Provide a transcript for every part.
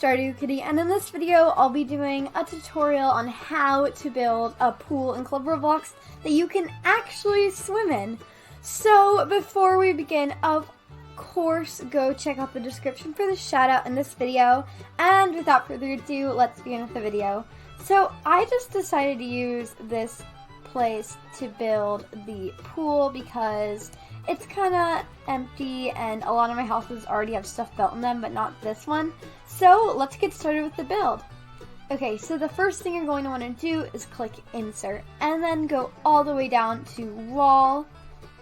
Stardew Kitty, and in this video I'll be doing a tutorial on how to build a pool in Club Roblox that you can actually swim in. So before we begin, of course, go check out the description for the shout out in this video, and without further ado, let's begin with the video. So I just decided to use this place to build the pool because it's kind of empty and a lot of my houses already have stuff built in them, but not this one. So let's get started with the build. Okay, so the first thing you're going to want to do is click insert and then go all the way down to wall.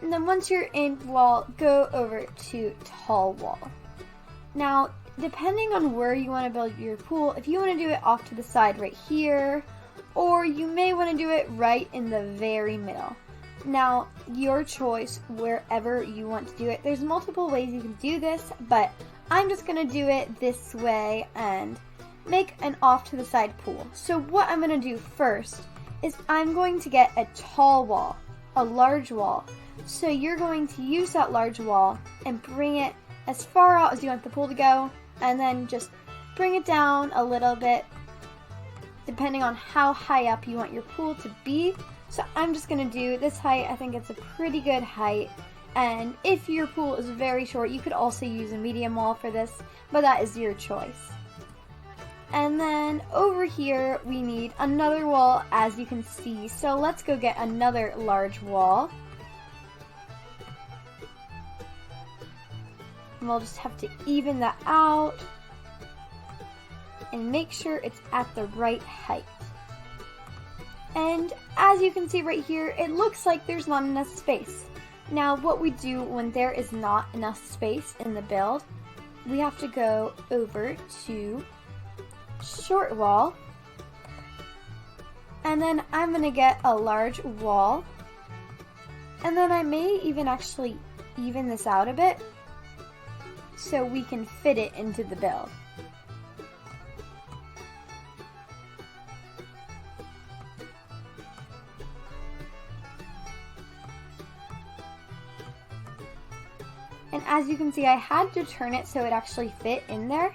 And then once you're in wall, go over to tall wall. Now, depending on where you want to build your pool, if you want to do it off to the side right here, or you may want to do it right in the very middle. Now, your choice wherever you want to do it. There's multiple ways you can do this, but I'm just going to do it this way and make an off to the side pool. So what I'm going to do first is I'm going to get a tall wall, a large wall. So you're going to use that large wall and bring it as far out as you want the pool to go, and then just bring it down a little bit depending on how high up you want your pool to be. So I'm just going to do this height. I think it's a pretty good height. And if your pool is very short, you could also use a medium wall for this, but that is your choice. And then over here, we need another wall, as you can see. So let's go get another large wall. And we'll just have to even that out and make sure it's at the right height. And as you can see right here, it looks like there's not enough space. Now, what we do when there is not enough space in the build, we have to go over to short wall. And then I'm going to get a large wall. And then I may even actually even this out a bit so we can fit it into the build. And as you can see, I had to turn it so it actually fit in there.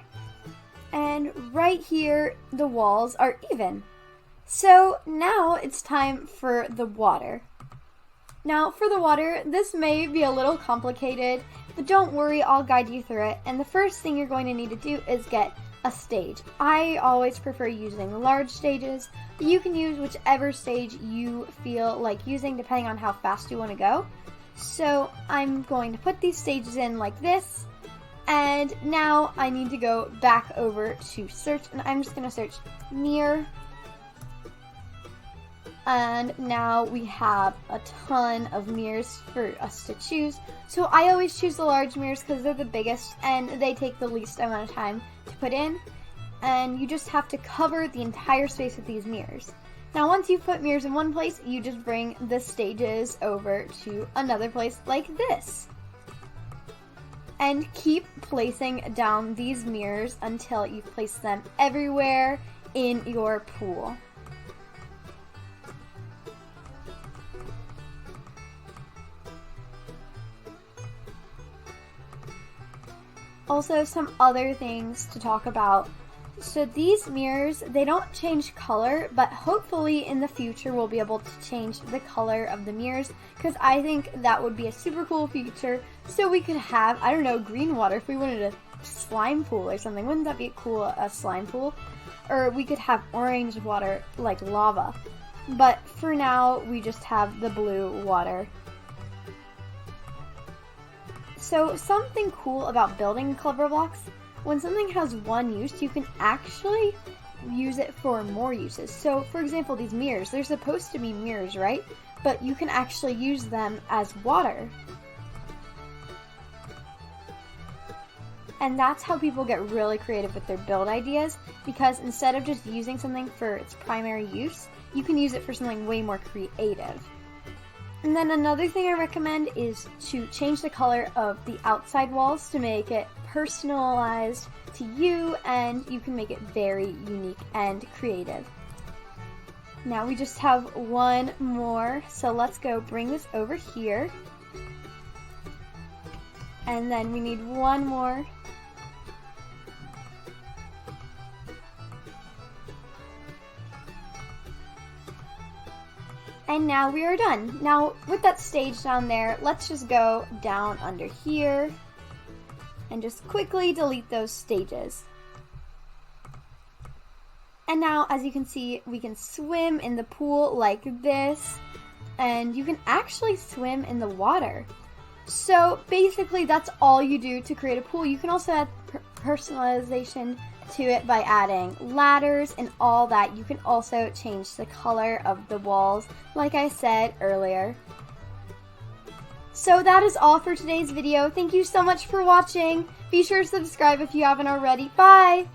And right here, the walls are even. So now it's time for the water. Now for the water, this may be a little complicated, but don't worry, I'll guide you through it. And the first thing you're going to need to do is get a stage. I always prefer using large stages, but you can use whichever stage you feel like using depending on how fast you want to go. So I'm going to put these stages in like this, and now I need to go back over to search, and I'm just going to search mirror. And now we have a ton of mirrors for us to choose. So I always choose the large mirrors because they're the biggest and they take the least amount of time to put in. And you just have to cover the entire space with these mirrors. Now once you put mirrors in one place, you just bring the stages over to another place like this. And keep placing down these mirrors until you've placed them everywhere in your pool. Also, some other things to talk about. So these mirrors, they don't change color, but hopefully in the future we'll be able to change the color of the mirrors, because I think that would be a super cool feature. So we could have, I don't know, green water if we wanted a slime pool or something. Wouldn't that be cool, a slime pool? Or we could have orange water like lava. But for now, we just have the blue water. So something cool about building Club Roblox, when something has one use, you can actually use it for more uses. So for example, these mirrors, they're supposed to be mirrors, right? But you can actually use them as water. And that's how people get really creative with their build ideas, because instead of just using something for its primary use, you can use it for something way more creative. And then another thing I recommend is to change the color of the outside walls to make it personalized to you, and you can make it very unique and creative. Now we just have one more, so let's go bring this over here. And then we need one more. And now we are done. Now, with that stage down there, let's just go down under here and just quickly delete those stages. And now, as you can see, we can swim in the pool like this, and you can actually swim in the water. So basically, that's all you do to create a pool. You can also add personalization to it by adding ladders and all that. You can also change the color of the walls, like I said earlier. So that is all for today's video. Thank you so much for watching. Be sure to subscribe if you haven't already. Bye!